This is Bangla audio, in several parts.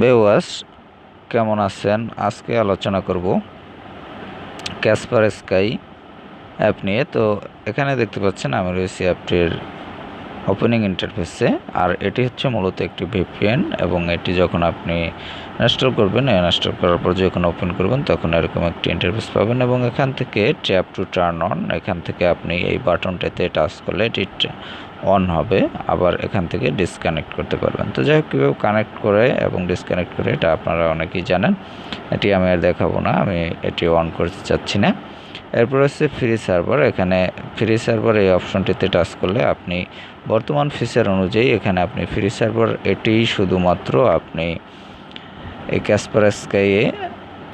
ভিউয়ার্স, কেমন আছেন? আজকে আলোচনা করব ক্যাসপারস্কাই অ্যাপ নিয়ে। তো এখানে দেখতে পাচ্ছেন আমি রয়েছি অ্যাপটির ওপেনিং ইন্টারফেসে। আর এটি হচ্ছে মূলত একটি ভিপিএন, এবং এটি যখন আপনি ইনস্টল করবেন, ইনস্টল করার পর যখন ওপেন করবেন তখন এরকম একটি ইন্টারফেস পাবেন, এবং এখান থেকে ট্যাপ টু টার্ন অন, এখান থেকে আপনি এই বাটনটাতে টাচ করলে এটি অন হবে। আবার এখান থেকে ডিসকানেক্ট করতে পারবেন। তো যাই হোক, কীভাবে কানেক্ট করে এবং ডিসকানেক্ট করে এটা আপনারা অনেকেই জানেন, এটি আমি আর দেখাবো না, আমি এটি অন করতে চাচ্ছি না। এরপর হচ্ছে ফ্রি সার্ভার। এখানে ফ্রি সার্ভার এই অপশনটিতে টাচ করলে আপনি বর্তমান ফিচার অনুযায়ী এখানে আপনি ফ্রি সার্ভার এটি শুধুমাত্র আপনি এই ক্যাসপারস্কাইয়ে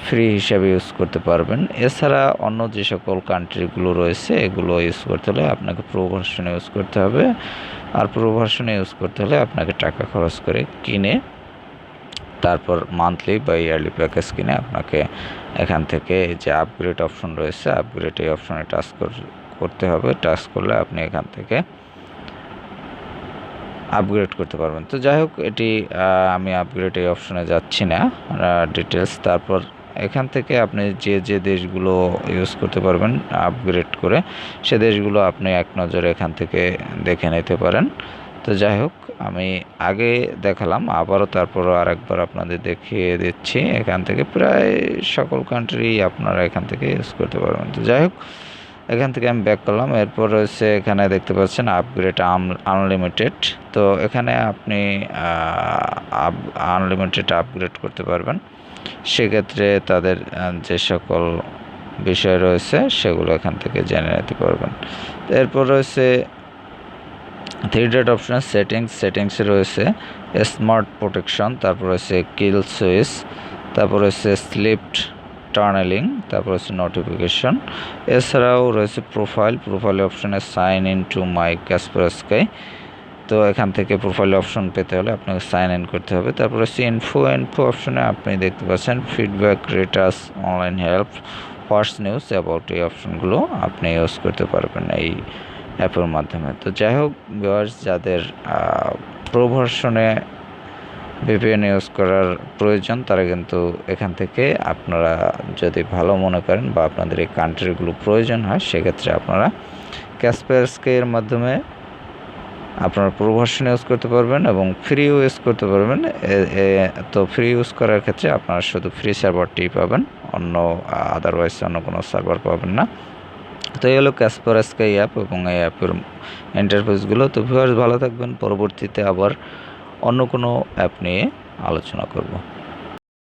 ফ্রি হিসাবে ইউজ করতে পারবেন। এছাড়া অন্য যে সকল কান্ট্রিগুলো রয়েছে এগুলো ইউজ করতে হলে আপনাকে প্রো ভার্সনে ইউজ করতে হবে, আর প্রো ভার্সনে ইউজ করতে হলে আপনাকে টাকা খরচ করে কিনে তারপর মান্থলি বা ইয়ারলি প্যাকেজ কিনে আপনাকে এখান থেকে যে আপগ্রেড অপশন রয়েছে, আপগ্রেড এই অপশনে টাচ করতে হবে। টাচ করলে আপনি এখান থেকে আপগ্রেড করতে পারবেন। তো যাই হোক, এটি আমি আপগ্রেড এই অপশনে যাচ্ছি না, ডিটেলস। তারপর এখান থেকে আপনি যে যে দেশগুলো ইউজ করতে পারবেন আপগ্রেড করে, সে দেশগুলো আপনি এক নজরে এখান থেকে দেখে নিতে পারেন। তো যাই হোক, আমি আগে দেখালাম, আবারও তারপরও আরেকবার আপনাদের দেখিয়ে দিচ্ছি। এখান থেকে প্রায় সকল কান্ট্রি আপনারা এখান থেকে ইউজ করতে পারবেন। তো যাই হোক, এখান থেকে আমি ব্যাক করলাম। এরপর রয়েছে এখানে দেখতে পাচ্ছেন আপগ্রেড আনলিমিটেড। তো এখানে আপনি আনলিমিটেড আপগ্রেড করতে পারবেন। সেক্ষেত্রে তাদের যে সকল বিষয় রয়েছে সেগুলো এখান থেকে জেনে নিতে পারবেন। এরপর রয়েছে থ্রি ডট অপশন সেটিংসে রয়েছে স্মার্ট প্রোটেকশন, তারপর রয়েছে কিল সুইচ, তারপর রয়েছে স্লিপড টার্নেলিং, তারপর হচ্ছে নোটিফিকেশন। এছাড়াও রয়েছে প্রোফাইল অপশনে সাইন ইন টু মাই কাসপারস্কাই। তো এখান থেকে প্রোফাইল অপশন পেতে হলে আপনাকে সাইন ইন করতে হবে। তারপর হচ্ছে ইনফো অপশনে আপনি দেখতে পাচ্ছেন feedback, rate us, online help, first news about, এই অপশনগুলো আপনি ইউজ করতে পারবেন এই অ্যাপের মাধ্যমে। তো যাই হোক ভিউয়ার্স, যাদের প্রো ভার্সনে ভিপিএন ইউজ করার প্রয়োজন তারা কিন্তু এখান থেকে আপনারা যদি ভালো মনে করেন বা আপনাদের এই কান্ট্রিগুলো প্রয়োজন হয়, সেক্ষেত্রে আপনারা ক্যাসপারস্কাইয়ের মাধ্যমে আপনারা প্রো ভার্সন ইউজ করতে পারবেন এবং ফ্রি ইউজ করতে পারবেন। তো ফ্রি ইউজ করার ক্ষেত্রে আপনারা শুধু ফ্রি সার্ভারটি পাবেন, অন্য আদারওয়াইজ অন্য কোনো সার্ভার পাবেন না। তো এই হলো ক্যাসপারস্কাই অ্যাপ এবং এই অ্যাপের ইন্টারফেসগুলো। তো ভিউয়ার্স, ভালো থাকবেন। পরবর্তীতে আবার অন্য কোনো অ্যাপ নিয়ে আলোচনা করব।